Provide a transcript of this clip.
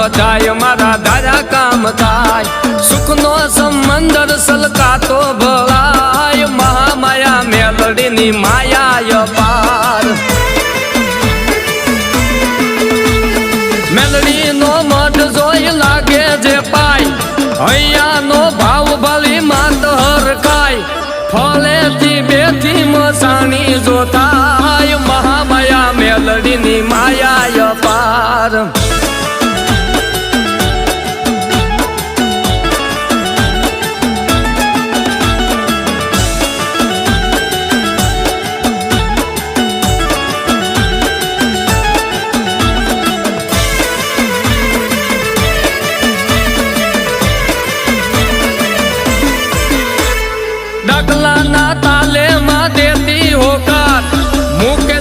જાય મારા ધારા કામ થાય સુખનો સમંદર સલકાતો ભળાય મહામાયા મેલડીની માયા પાર મેલડીનો મઢ જોઈ લાગે જે પાય અહીંયાનો ભાવ ભલી માત હરખાય ફળેથી બેથી મસાણી જોતાય મહામાયા મેલડીની માયા